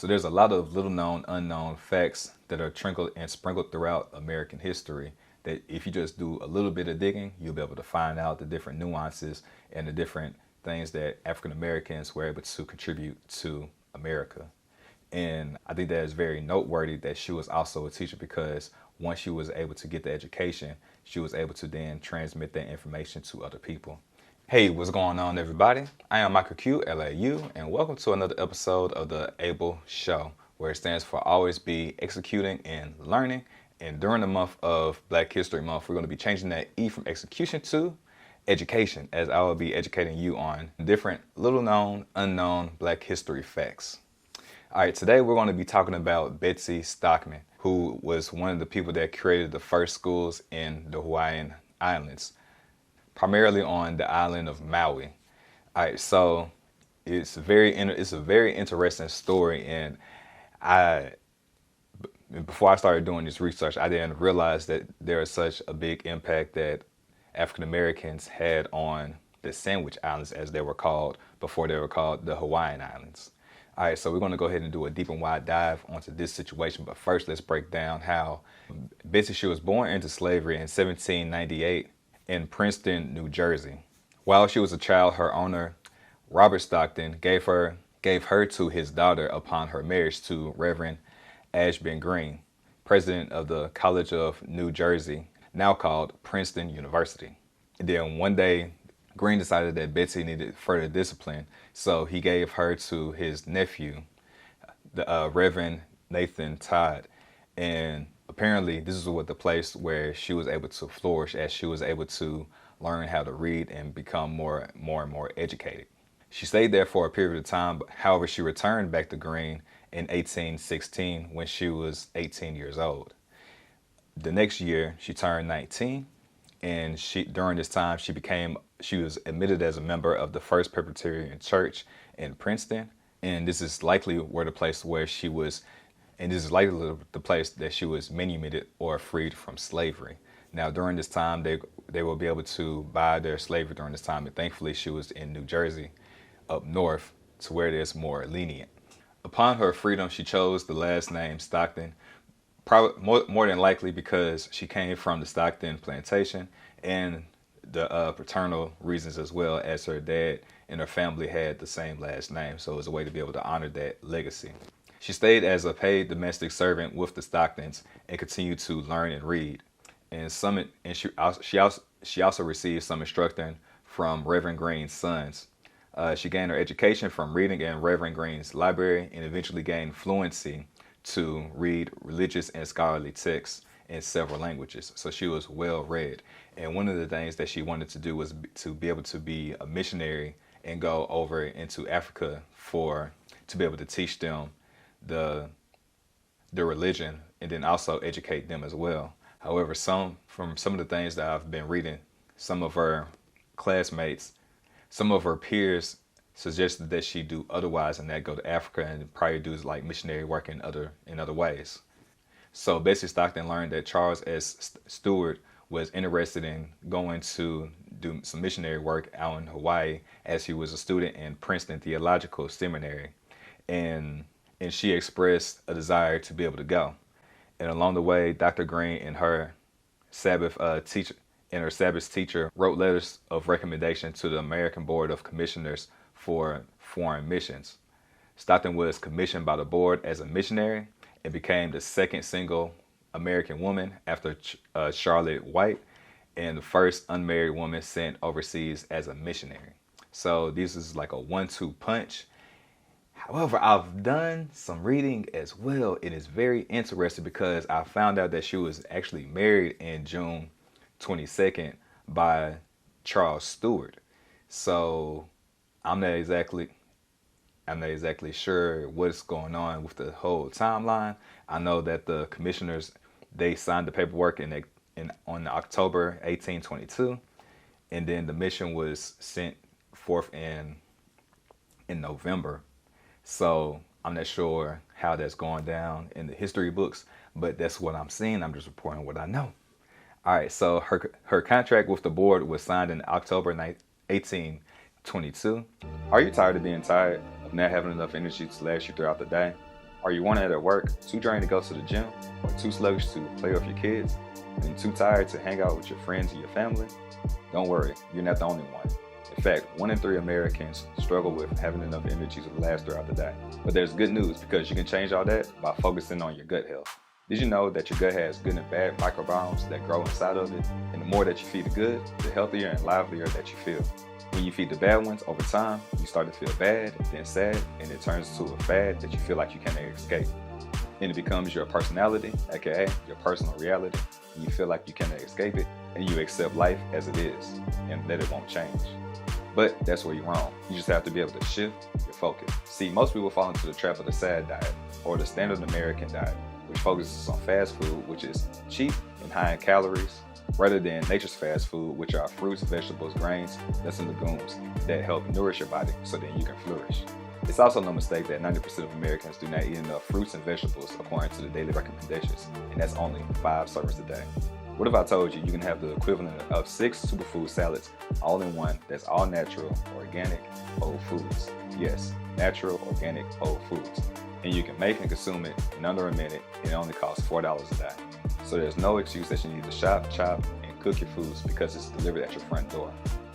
So there's a lot of little known, unknown facts that are trickled and sprinkled throughout American history that if you just do a little bit of digging, you'll be able to find out the different nuances and the different things that African Americans were able to contribute to America. And I think that is very noteworthy that she was also a teacher because once she was able to get the education, she was able to then transmit that information to other people. Hey, what's going on, everybody? I am Michael Q, LAU, and welcome to another episode of the ABEL Show, where it stands for Always Be Executing and Learning. And during the month of Black History Month, we're going to be changing that E from execution to education, as I will be educating you on different little known, unknown Black history facts. All right, today we're going to be talking about Betsey Stockton, who was one of the people that created the first schools in the Hawaiian Islands, primarily on the island of Maui. All right, so it's a very interesting story, and before I started doing this research, I didn't realize that there is such a big impact that African Americans had on the Sandwich Islands, as they were called before they were called the Hawaiian Islands. All right, so we're going to go ahead and do a deep and wide dive onto this situation, but first let's break down how Betsey, she was born into slavery in 1798 in Princeton, New Jersey. While she was a child, her owner, Robert Stockton, gave her to his daughter upon her marriage to Reverend Ashburn Green, president of the College of New Jersey, now called Princeton University. And then one day, Green decided that Betsey needed further discipline, so he gave her to his nephew, the Reverend Nathan Todd. And apparently, this is what the place where she was able to flourish, as she was able to learn how to read and become more and more educated. She stayed there for a period of time, however, she returned back to Green in 1816 when she was 18 years old. The next year, she turned 19, and during this time, she was admitted as a member of the First Presbyterian Church in Princeton, and this is likely the place that she was manumitted or freed from slavery. Now, during this time, they will be able to buy their slavery during this time, and thankfully, she was in New Jersey, up north, to where it is more lenient. Upon her freedom, she chose the last name Stockton, probably more than likely because she came from the Stockton plantation and the paternal reasons, as well as her dad and her family had the same last name. So it was a way to be able to honor that legacy. She stayed as a paid domestic servant with the Stocktons and continued to learn and read. And she also received some instruction from Reverend Green's sons. She gained her education from reading in Reverend Green's library and eventually gained fluency to read religious and scholarly texts in several languages. So she was well read. And one of the things that she wanted to do was to be able to be a missionary and go over into Africa to be able to teach them the religion and then also educate them as well. However, from some of the things that I've been reading, some of her classmates, some of her peers suggested that she do otherwise and that go to Africa and probably do like missionary work in other ways. So Betsey Stockton learned that Charles S. Stewart was interested in going to do some missionary work out in Hawaii, as he was a student in Princeton Theological Seminary, and she expressed a desire to be able to go. And along the way, Dr. Green and her Sabbath teacher wrote letters of recommendation to the American Board of Commissioners for Foreign Missions. Stockton was commissioned by the board as a missionary and became the second single American woman after Charlotte White, and the first unmarried woman sent overseas as a missionary. So this is like a 1-2 punch. However, I've done some reading as well. It is very interesting because I found out that she was actually married in June 22nd by Charles Stewart. So I'm not exactly sure what's going on with the whole timeline. I know that the commissioners, they signed the paperwork on October 1822, and then the mission was sent forth in November. So I'm not sure how that's going down in the history books, but that's what I'm seeing. I'm just reporting what I know. All right, so her contract with the board was signed in October 1822. Are you tired of being tired, of not having enough energy to last you throughout the day? Are you one at work, too drained to go to the gym, or too sluggish to play with your kids, and too tired to hang out with your friends and your family? Don't worry, you're not the only one. In fact, 1 in 3 Americans struggle with having enough energy to last throughout the day. But there's good news, because you can change all that by focusing on your gut health. Did you know that your gut has good and bad microbiomes that grow inside of it? And the more that you feed the good, the healthier and livelier that you feel. When you feed the bad ones over time, you start to feel bad, then sad, and it turns into a fad that you feel like you can't escape. And it becomes your personality, aka your personal reality, and you feel like you cannot escape it, and you accept life as it is, and that it won't change. But that's where you're wrong. You just have to be able to shift your focus. See, most people fall into the trap of the SAD diet, or the standard American diet, which focuses on fast food, which is cheap and high in calories, rather than nature's fast food, which are fruits, vegetables, grains, nuts, and legumes that help nourish your body so that you can flourish. It's also no mistake that 90% of Americans do not eat enough fruits and vegetables according to the daily recommendations, and that's only 5 servings a day. What if I told you you can have the equivalent of 6 superfood salads all in one that's all natural, organic, whole foods? Yes, natural, organic, whole foods. And you can make and consume it in under a minute, and it only costs $4 a day. So there's no excuse that you need to shop, chop, and cook your foods because it's delivered at your front door.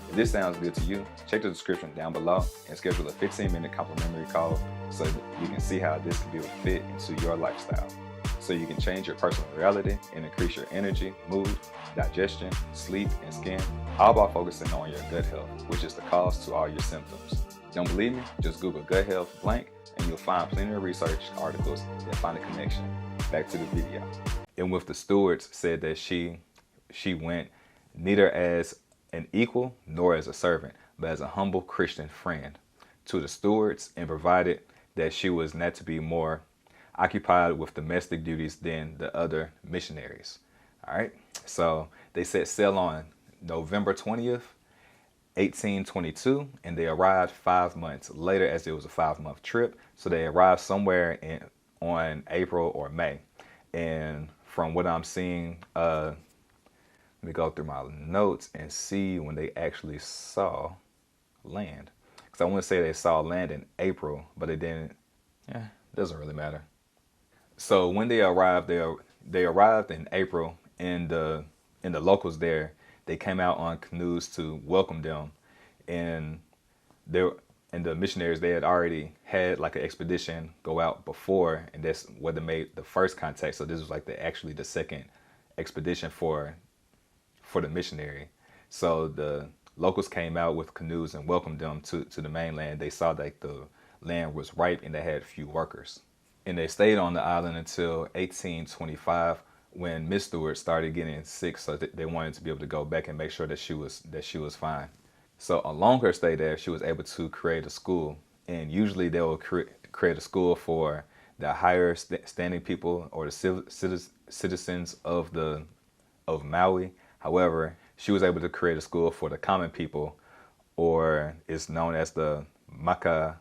If this sounds good to you, check the description down below and schedule a 15-minute complimentary call so you can see how this can be a fit into your lifestyle. So you can change your personal reality and increase your energy, mood, digestion, sleep, and skin, all by focusing on your gut health, which is the cause to all your symptoms. Don't believe me? Just Google gut health blank and you'll find plenty of research articles that find a connection. Back to the video. And with the stewards said that she went neither as an equal nor as a servant, but as a humble Christian friend to the stewards, and provided that she was not to be more occupied with domestic duties than the other missionaries. All right. So they set sail on November 20th, 1822, and they arrived 5 months later, as it was a 5-month trip. So they arrived somewhere on April or May. And from what I'm seeing, let me go through my notes and see when they actually saw land. Because I want to say they saw land in April, but it didn't. Yeah, it doesn't really matter. So when they arrived, they arrived in April, and the locals there, they came out on canoes to welcome them, and the missionaries, they had already had like an expedition go out before, and that's where they made the first contact. So this was like actually the second expedition for the missionary. So the locals came out with canoes and welcomed them to the mainland. They saw that the land was ripe and they had few workers. And they stayed on the island until 1825, when Miss Stewart started getting sick, so they wanted to be able to go back and make sure that she was fine. So along her stay there, she was able to create a school, and usually they will create a school for the higher standing people or the citizens of Maui. However, she was able to create a school for the common people, or it's known as the Maka'ainana.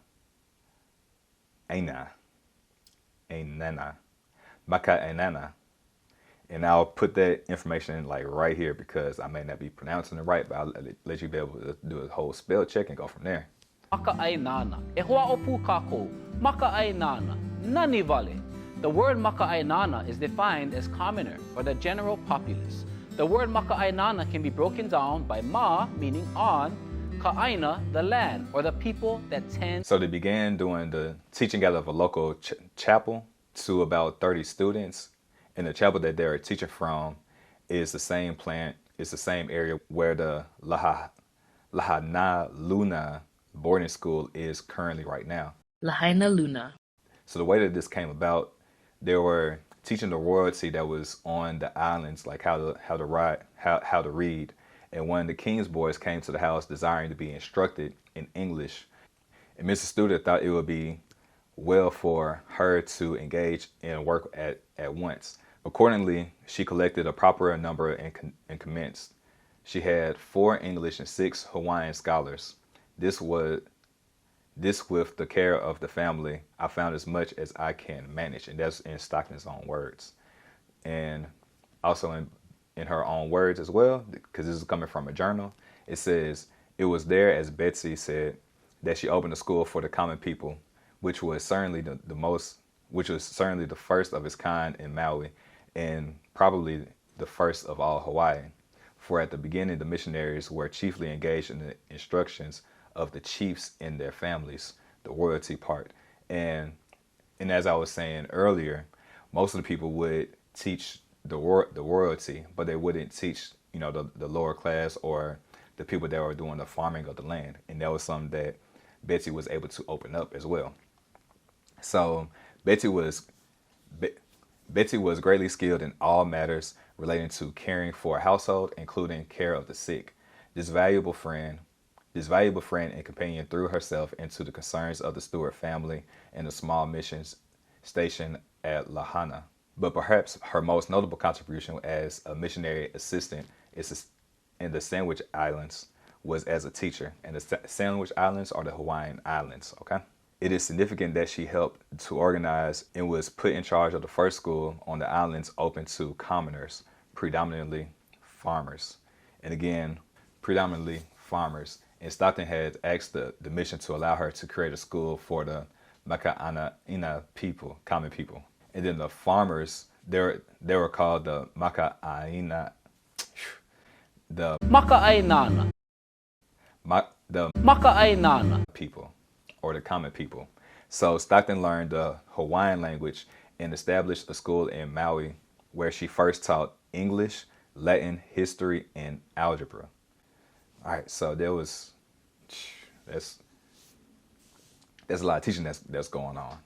And I'll put that information like right here, because I may not be pronouncing it right, but I'll let you be able to do a whole spell check and go from there. Maka'ainana. E hoa o pu kako. Maka'ainana. Nani vale. The word maka'ainana is defined as commoner, or the general populace. The word maka'ainana can be broken down by ma, meaning on, ka'aina, the land, or the people that tend. So they began doing the teaching out of a local chapel to about 30 students. And the chapel that they're teaching from is the same plant. It's the same area where the Lahaina Luna boarding school is currently right now. Lahaina Luna. So the way that this came about, they were teaching the royalty that was on the islands, like how to read. And one of the king's boys came to the house desiring to be instructed in English. And Mrs. Student thought it would be well for her to engage in work at once. Accordingly, she collected a proper number and commenced. She had 4 English and 6 Hawaiian scholars. This with the care of the family, I found as much as I can manage. And that's in Stockton's own words. And also in her own words as well, because this is coming from a journal, it says, "It was there, as Betsey said, that she opened a school for the common people, which was certainly the most which was certainly the first of its kind in Maui and probably the first of all Hawaii. For at the beginning, the missionaries were chiefly engaged in the instructions of the chiefs in their families, the royalty part. And as I was saying earlier, most of the people would teach the royalty, but they wouldn't teach, the lower class or the people that were doing the farming of the land. And that was something that Betsey was able to open up as well. So Betsey was greatly skilled in all matters relating to caring for a household, including care of the sick. This valuable friend and companion threw herself into the concerns of the Stewart family and the small missions station at Lahaina. But perhaps her most notable contribution as a missionary assistant in the Sandwich Islands was as a teacher. And the Sandwich Islands are the Hawaiian Islands, okay? It is significant that she helped to organize and was put in charge of the first school on the islands open to commoners, predominantly farmers. And again, predominantly farmers. And Stockton had asked the mission to allow her to create a school for the Maka'aina people, common people. And then the farmers, they were called the Maka'aina, the Maka'ainana. the Maka'ainana. people, or the common people. So Stockton learned the Hawaiian language and established a school in Maui where she first taught English, Latin, history, and algebra. All right, so that's a lot of teaching that's going on.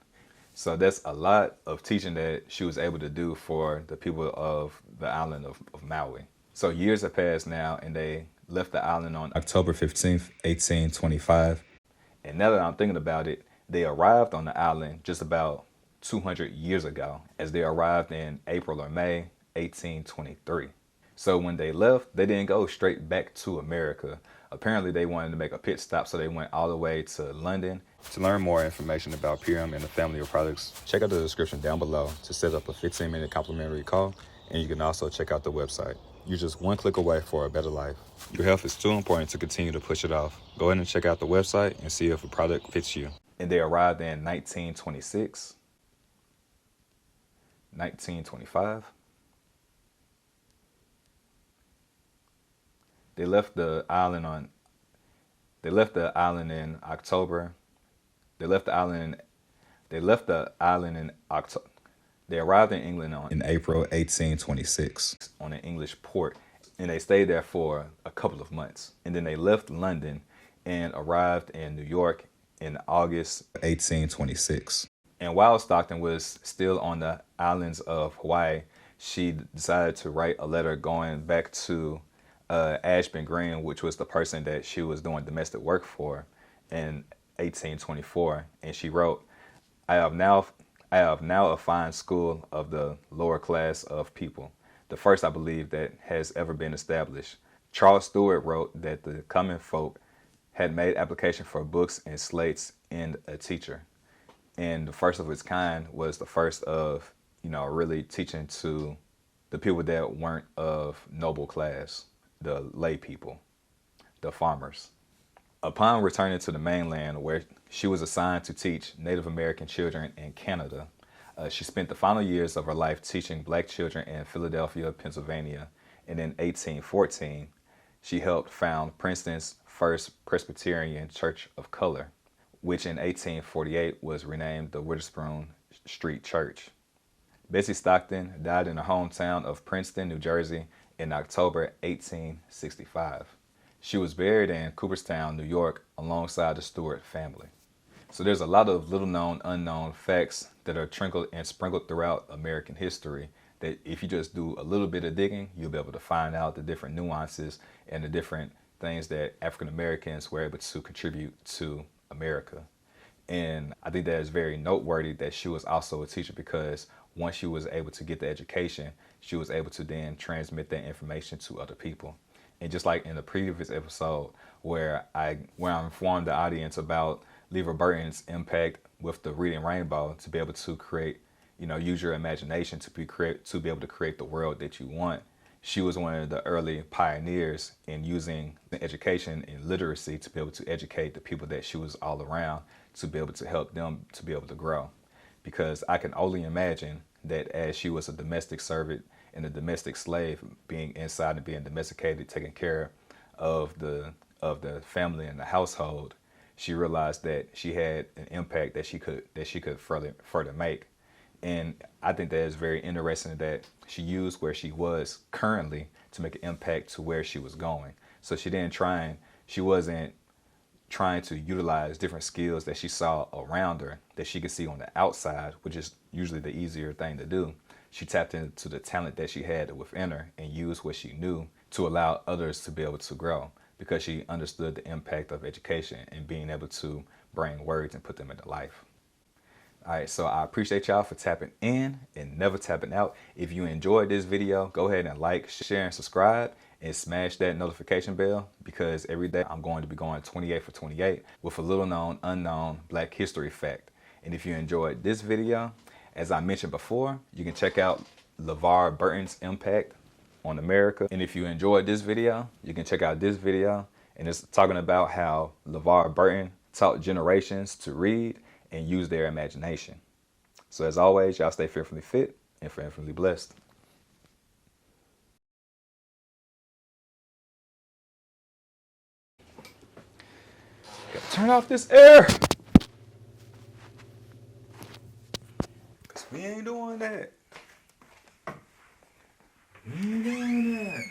So that's a lot of teaching that she was able to do for the people of the island of Maui. So years have passed now, and they left the island on October 15th, 1825. And now that I'm thinking about it, they arrived on the island just about 200 years ago, as they arrived in April or May 1823. So when they left, they didn't go straight back to America. Apparently they wanted to make a pit stop, so they went all the way to London. To learn more information about Purium and the family of products, check out the description down below to set up a 15-minute complimentary call, and you can also check out the website. You're just one click away for a better life. Your health is too important to continue to push it off. Go ahead and check out the website and see if a product fits you. And they arrived in 1926, 1925. They left the island in October. They arrived in England in April 1826 on an English port, and they stayed there for a couple of months. And then they left London and arrived in New York in August 1826. And while Stockton was still on the islands of Hawaii, she decided to write a letter going back to Ashburn Green, which was the person that she was doing domestic work for in 1824. And she wrote, I have now a fine school of the lower class of people, the first, I believe, that has ever been established. Charles Stewart wrote that the common folk had made application for books and slates and a teacher. And the first of its kind was the first of, really teaching to the people that weren't of noble class, the lay people, the farmers. Upon returning to the mainland, where she was assigned to teach Native American children in Canada, she spent the final years of her life teaching black children in Philadelphia, Pennsylvania. And in 1814, she helped found Princeton's first Presbyterian Church of Color, which in 1848 was renamed the Witherspoon Street Church. Betsey Stockton died in her hometown of Princeton, New Jersey in October 1865. She was buried in Cooperstown, New York, alongside the Stewart family. So there's a lot of little-known, unknown facts that are trickled and sprinkled throughout American history that if you just do a little bit of digging, you'll be able to find out the different nuances and the different things that African Americans were able to contribute to America. And I think that is very noteworthy that she was also a teacher, because once she was able to get the education, she was able to then transmit that information to other people. And just like in the previous episode where I informed the audience about Lever Burton's impact with the Reading Rainbow, to be able to create, use your imagination to be able to create the world that you want. She was one of the early pioneers in using the education and literacy to be able to educate the people that she was all around, to be able to help them to be able to grow. because I can only imagine that as she was a domestic servant and a domestic slave, being inside and being domesticated, taking care of the family and the household, she realized that she had an impact that she could further make. And I think that is very interesting that she used where she was currently to make an impact to where she was going. So she wasn't trying to utilize different skills that she saw around her that she could see on the outside, which is usually the easier thing to do. She tapped into the talent that she had within her and used what she knew to allow others to be able to grow, because she understood the impact of education and being able to bring words and put them into life. All right, so I appreciate y'all for tapping in and never tapping out. If you enjoyed this video, go ahead and like, share, and subscribe, and smash that notification bell, because every day I'm going to be going 28 for 28 with a little known, unknown Black history fact. And if you enjoyed this video, as I mentioned before, you can check out LeVar Burton's impact on America. And if you enjoyed this video, you can check out this video, and it's talking about how LeVar Burton taught generations to read and use their imagination. So as always, y'all stay fearfully fit and fearfully blessed. Gotta turn off this air, 'cause we ain't doing that. We ain't doing that.